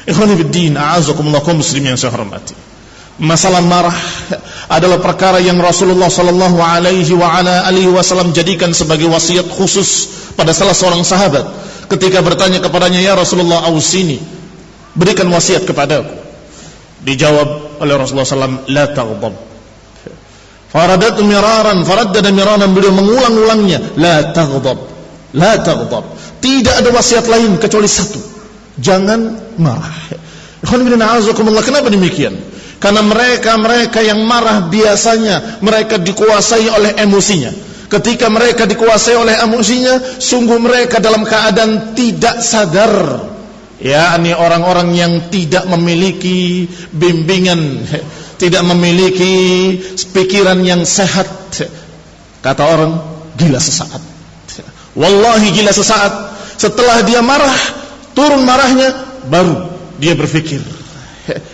Ikhwani fiddin, a'azakumullah kaum muslimin yang saya hormati. Masalah marah adalah perkara yang Rasulullah sallallahu alaihi wa ala alihi wasallam jadikan sebagai wasiat khusus pada salah seorang sahabat ketika bertanya kepadanya, "Ya Rasulullah, ausini, berikan wasiat kepadaku." Dijawab oleh Rasulullah sallallahu la taghdab. Faradat miraran, faraddada miraran, beliau mengulang-ulangnya, la taghdab, la taghdab. Tidak ada wasiat lain kecuali satu, jangan marah. Kenapa demikian? Karena mereka yang marah biasanya mereka dikuasai oleh emosinya. Ketika mereka dikuasai oleh emosinya, sungguh mereka dalam keadaan tidak sadar. Yakni orang-orang yang tidak memiliki bimbingan, tidak memiliki pikiran yang sehat. Kata orang, gila sesaat. Wallahi gila sesaat. Setelah dia marah, turun marahnya, baru dia berpikir,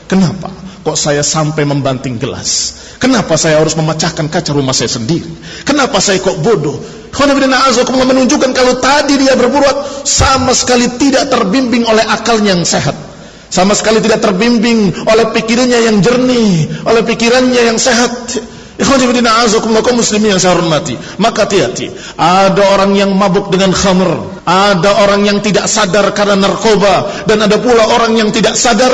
kenapa kok saya sampai membanting gelas? Kenapa saya harus memecahkan kaca rumah saya sendiri? Kenapa saya kok bodoh? Menunjukkan kalau tadi dia berbuat sama sekali tidak terbimbing oleh akalnya yang sehat, sama sekali tidak terbimbing oleh pikirannya yang jernih, oleh pikirannya yang sehat. Kaum muslimin yang saya hormati, maka hati-hati. Ada orang yang mabuk dengan khamr, ada orang yang tidak sadar karena narkoba, dan ada pula orang yang tidak sadar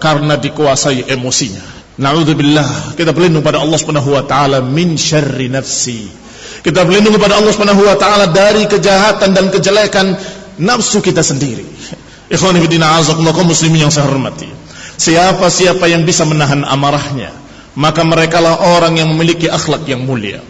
karena dikuasai emosinya. Na'udzubillah, kita berlindung pada Allah Subhanahu wa taala min syarri nafsi. Kita berlindung kepada Allah Subhanahu wa taala dari kejahatan dan kejelekan nafsu kita sendiri. Ikhwani fillah, kaum muslimin yang saya hormati. Siapa-siapa yang bisa menahan amarahnya, maka merekalah orang yang memiliki akhlak yang mulia,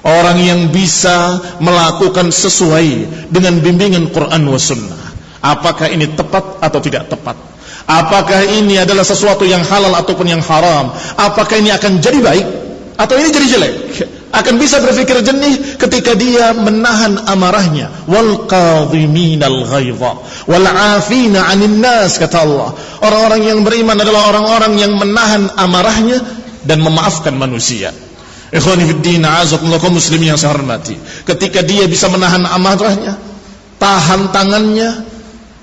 orang yang bisa melakukan sesuai dengan bimbingan Quran wa sunnah. Apakah ini tepat atau tidak tepat? Apakah ini adalah sesuatu yang halal ataupun yang haram? Apakah ini akan jadi baik atau ini jadi jelek? Akan bisa berpikir jernih ketika dia menahan amarahnya. Wal qadhiminal ghaidha wal 'afina 'anil nas, kata Allah. Orang-orang yang beriman adalah orang-orang yang menahan amarahnya dan memaafkan manusia. Ikhwani fiddin, a'azakumullah kaum muslimin yang saya hormati. Ketika dia bisa menahan amarahnya, tahan tangannya,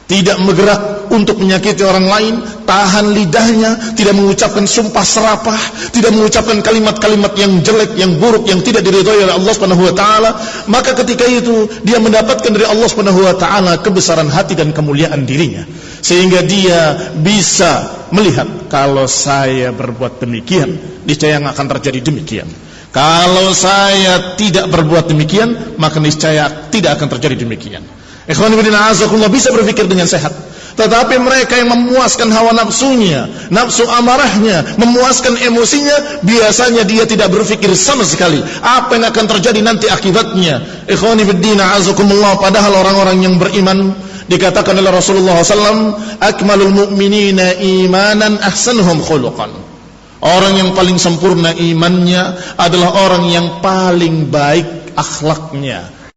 tidak bergerak untuk menyakiti orang lain, tahan lidahnya, tidak mengucapkan sumpah serapah, tidak mengucapkan kalimat-kalimat yang jelek, yang buruk, yang tidak diridhai oleh Allah Subhanahu wa taala, maka ketika itu dia mendapatkan dari Allah Subhanahu wa taala kebesaran hati dan kemuliaan dirinya, sehingga dia bisa melihat, kalau saya berbuat demikian, niscaya yang akan terjadi demikian. Kalau saya tidak berbuat demikian, maka niscaya tidak akan terjadi demikian. Ikhwan fillah, azakumullah, bisa berpikir dengan sehat. Tetapi mereka yang memuaskan hawa nafsunya, nafsu amarahnya, memuaskan emosinya, biasanya dia tidak berpikir sama sekali apa yang akan terjadi nanti akibatnya. Ikhwan fillah, azakumullah, padahal orang-orang yang beriman dikatakan oleh Rasulullah SAW, akmalul mu'minina imanan ahsanuhum khuluqan. Orang yang paling sempurna imannya adalah orang yang paling baik akhlaknya,